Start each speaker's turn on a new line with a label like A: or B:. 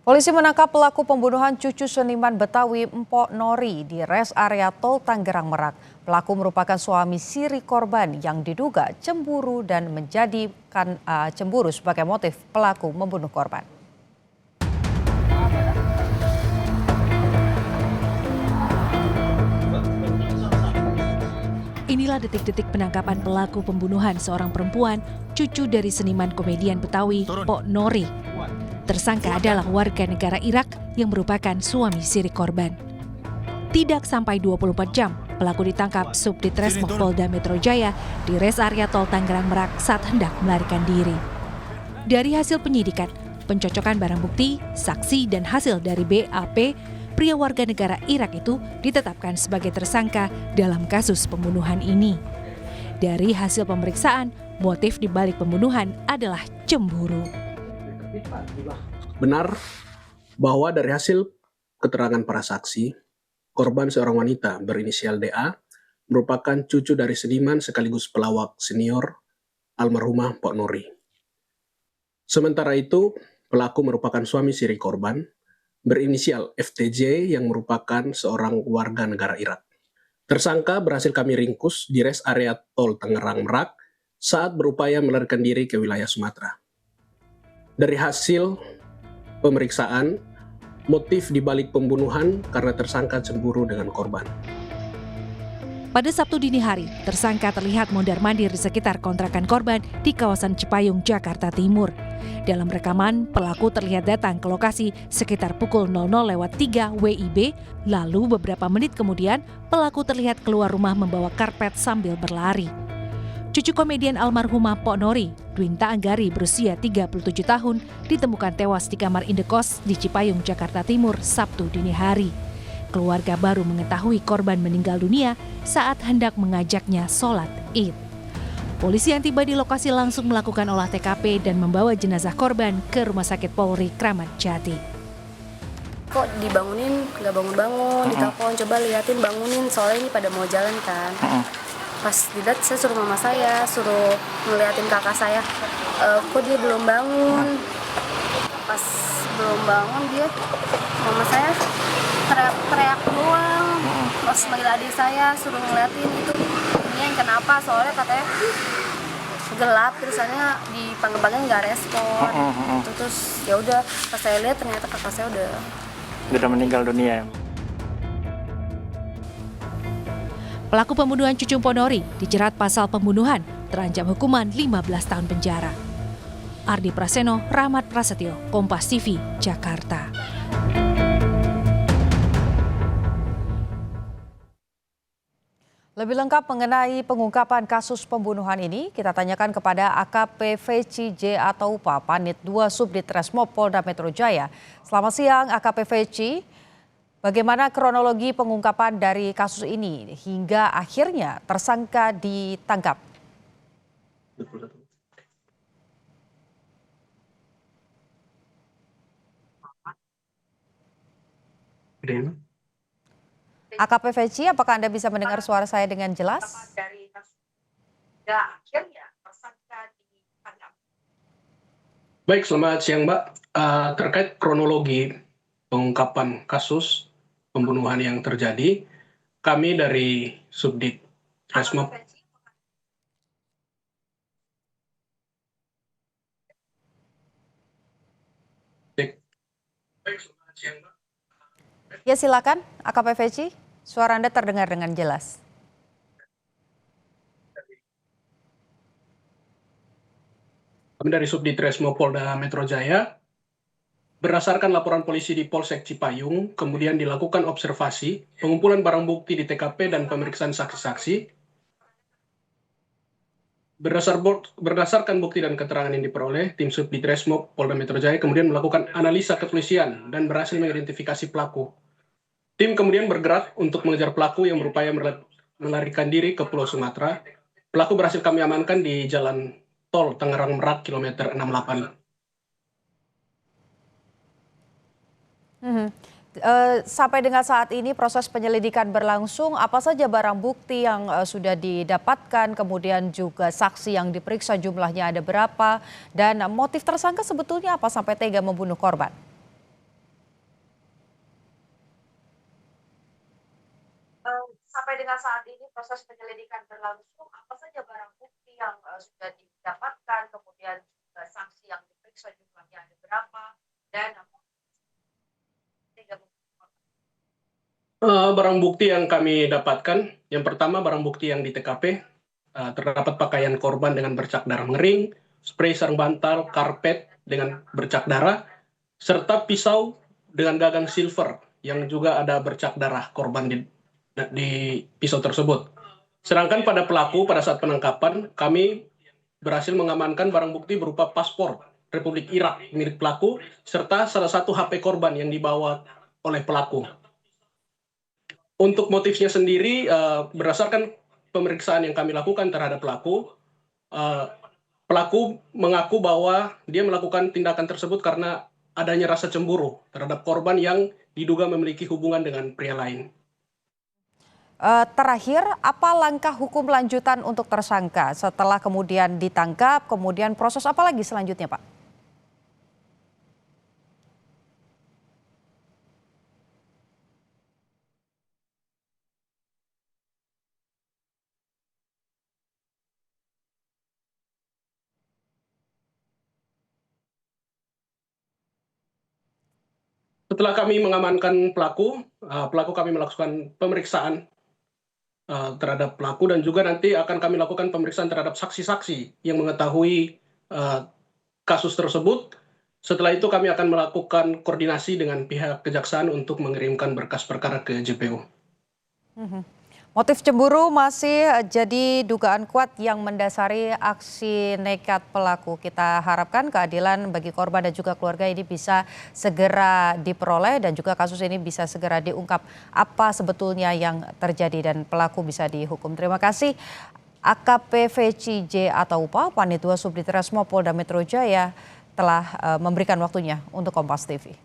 A: Polisi menangkap pelaku pembunuhan cucu seniman Betawi Mpok Nori di res area Tol Tangerang Merak. Pelaku merupakan suami siri korban yang diduga cemburu dan menjadikan cemburu sebagai motif pelaku membunuh korban.
B: Inilah detik-detik penangkapan pelaku pembunuhan seorang perempuan, cucu dari seniman komedian Betawi, Mpok Nori. Tersangka adalah warga negara Irak yang merupakan suami siri korban. Tidak sampai 24 jam, pelaku ditangkap Subdit Resmob Polda Metro Jaya di res area Tol Tangerang Merak saat hendak melarikan diri. Dari hasil penyidikan, pencocokan barang bukti, saksi, dan hasil dari BAP, pria warga negara Irak itu ditetapkan sebagai tersangka dalam kasus pembunuhan ini. Dari hasil pemeriksaan, motif dibalik pembunuhan adalah cemburu.
C: Benar bahwa dari hasil keterangan para saksi, korban seorang wanita berinisial DA merupakan cucu dari seniman sekaligus pelawak senior almarhumah Mpok Nori. Sementara itu, pelaku merupakan suami siri korban berinisial FTJ yang merupakan seorang warga negara Irak. Tersangka berhasil kami ringkus di res area Tol Tangerang Merak saat berupaya melarikan diri ke wilayah Sumatera. Dari hasil pemeriksaan, motif dibalik pembunuhan karena tersangka cemburu dengan korban.
B: Pada Sabtu dini hari, tersangka terlihat mondar-mandir di sekitar kontrakan korban di kawasan Cipayung, Jakarta Timur. Dalam rekaman, pelaku terlihat datang ke lokasi sekitar pukul 00:03 WIB, lalu beberapa menit kemudian pelaku terlihat keluar rumah membawa karpet sambil berlari. Cucu komedian almarhumah Mpok Nori, Dwinta Anggari berusia 37 tahun, ditemukan tewas di kamar indekos di Cipayung, Jakarta Timur, Sabtu dini hari. Keluarga baru mengetahui korban meninggal dunia saat hendak mengajaknya sholat Id. Polisi yang tiba di lokasi langsung melakukan olah TKP dan membawa jenazah korban ke Rumah Sakit Polri Kramat Jati.
D: Kok dibangunin, nggak bangun-bangun, ditelepon, coba liatin bangunin, soalnya ini pada mau jalan kan. Pas dilihat saya suruh mama saya, suruh ngeliatin kakak saya, kok dia belum bangun. Pas belum bangun dia, mama saya teriak-teriak doang. Pas manggil adik saya suruh ngeliatin itu, ini yang kenapa, soalnya katanya gelap, terusannya dipanggil-panggil nggak respon. Terus ya udah, pas saya lihat ternyata kakak saya udah
E: meninggal dunia.
B: Pelaku pembunuhan cucu Mpok Nori dijerat pasal pembunuhan, terancam hukuman 15 tahun penjara. Ardi Praseno, Rahmat Prasetyo, Kompas TV, Jakarta.
A: Lebih lengkap mengenai pengungkapan kasus pembunuhan ini, kita tanyakan kepada AKP Veci J. Ataupa, Panit 2 Subdit Resmob Polda Metro Jaya. Selamat siang AKP Veci. Bagaimana kronologi pengungkapan dari kasus ini hingga akhirnya tersangka ditangkap? AKP Veci, apakah Anda bisa mendengar suara saya dengan jelas?
C: Baik, selamat siang Mbak. Terkait kronologi pengungkapan kasus pembunuhan yang terjadi, kami dari Subdit Resmob
A: Ya silakan AKP Veci, suara Anda terdengar dengan jelas.
C: Kami dari Subdit Resmob Polda Metro Jaya, berdasarkan laporan polisi di Polsek Cipayung, kemudian dilakukan observasi, pengumpulan barang bukti di TKP dan pemeriksaan saksi-saksi. Berdasarkan bukti dan keterangan yang diperoleh, tim Subdit Resmob Polda Metro Jaya kemudian melakukan analisa kepolisian dan berhasil mengidentifikasi pelaku. Tim kemudian bergerak untuk mengejar pelaku yang berupaya melarikan diri ke Pulau Sumatera. Pelaku berhasil kami amankan di Jalan Tol Tangerang Merak kilometer 68.
A: Sampai dengan saat ini proses penyelidikan berlangsung, apa saja barang bukti yang sudah didapatkan, kemudian juga saksi yang diperiksa jumlahnya ada berapa, dan motif tersangka sebetulnya apa sampai tega membunuh korban? sampai dengan saat ini proses penyelidikan berlangsung, apa saja barang bukti yang sudah didapatkan, kemudian juga saksi yang diperiksa jumlahnya ada berapa, dan apa
C: Barang bukti yang kami dapatkan, yang pertama barang bukti yang di TKP, terdapat pakaian korban dengan bercak darah mengering, spray sarung bantal, karpet dengan bercak darah, serta pisau dengan gagang silver yang juga ada bercak darah korban di pisau tersebut. Sedangkan pada pelaku pada saat penangkapan, kami berhasil mengamankan barang bukti berupa paspor Republik Irak milik pelaku, serta salah satu HP korban yang dibawa oleh pelaku. Untuk motifnya sendiri, berdasarkan pemeriksaan yang kami lakukan terhadap pelaku, pelaku mengaku bahwa dia melakukan tindakan tersebut karena adanya rasa cemburu terhadap korban yang diduga memiliki hubungan dengan pria lain.
A: Terakhir, apa langkah hukum lanjutan untuk tersangka setelah kemudian ditangkap, kemudian proses apa lagi selanjutnya, Pak?
C: Setelah kami mengamankan pelaku, kami melakukan pemeriksaan terhadap pelaku dan juga nanti akan kami lakukan pemeriksaan terhadap saksi-saksi yang mengetahui kasus tersebut. Setelah itu kami akan melakukan koordinasi dengan pihak kejaksaan untuk mengirimkan berkas perkara ke JPU.
A: Motif cemburu masih jadi dugaan kuat yang mendasari aksi nekat pelaku. Kita harapkan keadilan bagi korban dan juga keluarga ini bisa segera diperoleh dan juga kasus ini bisa segera diungkap apa sebetulnya yang terjadi dan pelaku bisa dihukum. Terima kasih AKP Feci J Ataupa, Panit 2 Subdit Resmo Polda Metro Jaya telah memberikan waktunya untuk Kompas TV.